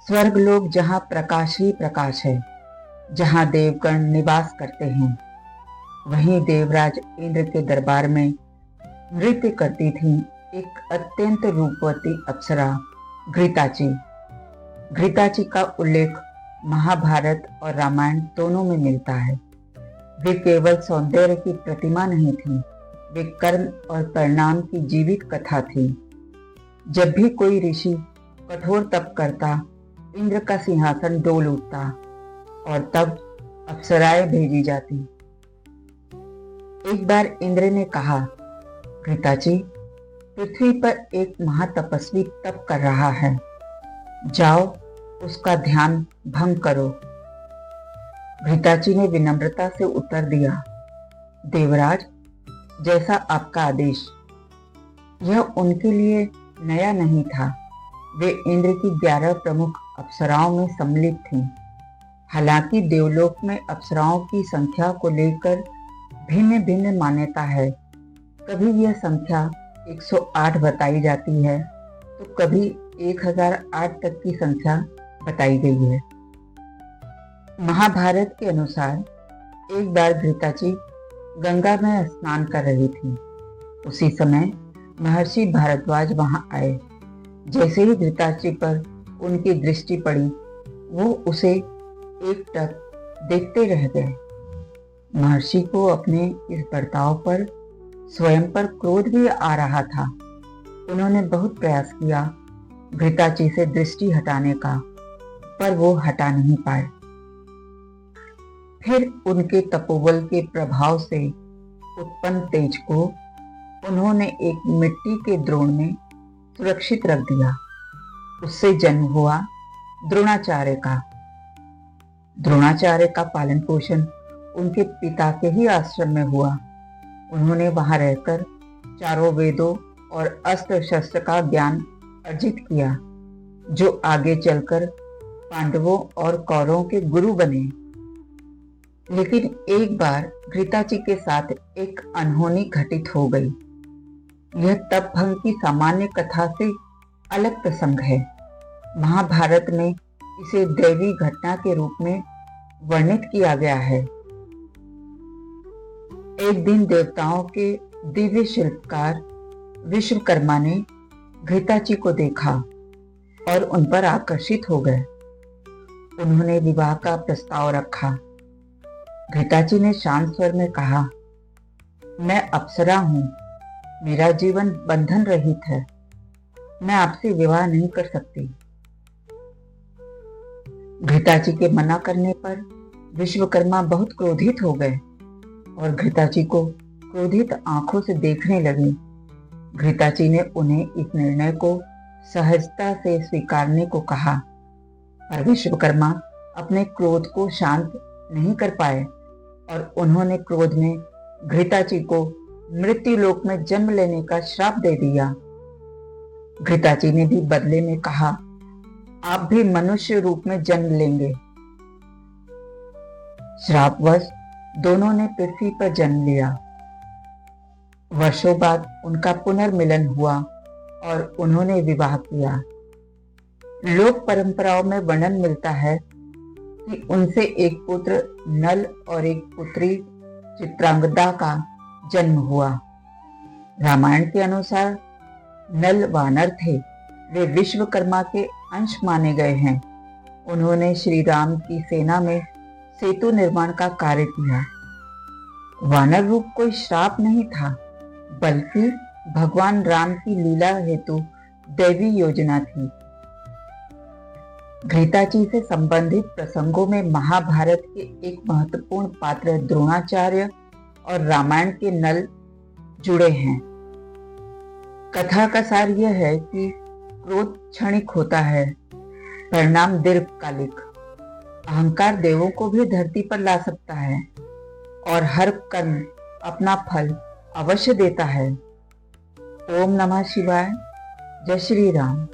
स्वर्गलोक जहाँ प्रकाश ही प्रकाश है, जहाँ देवगण निवास करते हैं, वहीं देवराज इंद्र के दरबार में नृत्य करती थी एक अत्यंत रूपवती अप्सरा घृताची। घृताची का उल्लेख महाभारत और रामायण दोनों में मिलता है। वे केवल सौंदर्य की प्रतिमा नहीं थी, वे कर्म और परिणाम की जीवित कथा थी। जब भी कोई ऋषि कठोर तप करता, इंद्र का सिंहासन डोल उठता और तब अप्सराएं भेजी जाती। एक बार इंद्र ने कहा, घृताची, पृथ्वी पर एक महातपस्वी तप कर रहा है, जाओ उसका ध्यान भंग करो। घृताची ने विनम्रता से उत्तर दिया, देवराज, जैसा आपका आदेश। यह उनके लिए नया नहीं था। वे इंद्र की 11 प्रमुख अप्सराओं में सम्मिलित थीं। हालांकि देवलोक में अप्सराओं की संख्या को लेकर भिन्न भिन्न मान्यता है। कभी यह संख्या 108 बताई जाती है तो कभी 1008 तक की संख्या बताई गई है। महाभारत के अनुसार एक बार घृताची गंगा में स्नान कर रही थी। उसी समय महर्षि भारद्वाज वहां आए। जैसे ही घृताची पर उनकी दृष्टि पड़ी, वो उसे एकटक देखते रह गए। महर्षि को अपने इस बर्ताव पर स्वयं पर क्रोध भी आ रहा था। उन्होंने बहुत प्रयास किया घृताची से दृष्टि हटाने का, पर वो हटा नहीं पाए। फिर उनके तपोबल के प्रभाव से उत्पन्न तेज को उन्होंने एक मिट्टी के द्रोण में सुरक्षित रख दिया। उससे जन्म हुआ द्रोणाचार्य का। द्रोणाचार्य का पालन पोषण उनके पिता के ही आश्रम में हुआ। उन्होंने वहां रहकर चारों वेदों और अस्त्र शस्त्र का ज्ञान अर्जित किया, जो आगे चलकर पांडवों और कौरवों के गुरु बने। लेकिन एक बार घृताची के साथ एक अनहोनी घटित हो गई। यह तप भंग की सामान्य कथा से अलग प्रसंग है। महाभारत में इसे दैवी घटना के रूप में वर्णित किया गया है। एक दिन देवताओं के दिव्य शिल्पकार विश्वकर्मा ने घृताची को देखा और उन पर आकर्षित हो गए। उन्होंने विवाह का प्रस्ताव रखा। घृताची ने शांत स्वर में कहा, मैं अप्सरा हूं, मेरा जीवन बंधन रहित है, मैं आपसे विवाह नहीं कर सकती। घृताची के मना करने पर विश्वकर्मा बहुत क्रोधित हो गए और घृताची को क्रोधित आंखों से देखने लगे। घृताची ने उन्हें इस निर्णय को सहजता से स्वीकारने को कहा, पर विश्वकर्मा अपने क्रोध को शांत नहीं कर पाए और उन्होंने क्रोध में घृताची को मृत्यु लोक में जन्म लेने का श्राप दे दिया। घृताची ने भी बदले में कहा, आप भी मनुष्य रूप में जन्म लेंगे। श्रापवश दोनों ने पृथ्वी पर जन्म लिया। वर्षों बाद उनका पुनर्मिलन हुआ और उन्होंने विवाह किया। लोक परंपराओं में वर्णन मिलता है कि उनसे एक पुत्र नल और एक पुत्री चित्रांगदा का जन्म हुआ। रामायण के अनुसार नल वानर थे। वे विश्वकर्मा के अंश माने गए हैं। उन्होंने श्री राम की सेना में सेतु निर्माण का कार्य किया। वानर रूप कोई श्राप नहीं था, बल्कि भगवान राम की लीला हेतु दैवी योजना थी। घृताची से संबंधित प्रसंगों में महाभारत के एक महत्वपूर्ण पात्र द्रोणाचार्य और रामायण के नल जुड़े हैं। कथा का सार यह है कि क्रोध क्षणिक होता है, परिणाम दीर्घकालिक। अहंकार देवों को भी धरती पर ला सकता है और हर कर्म अपना फल अवश्य देता है। ओम नमः शिवाय। जय श्री राम।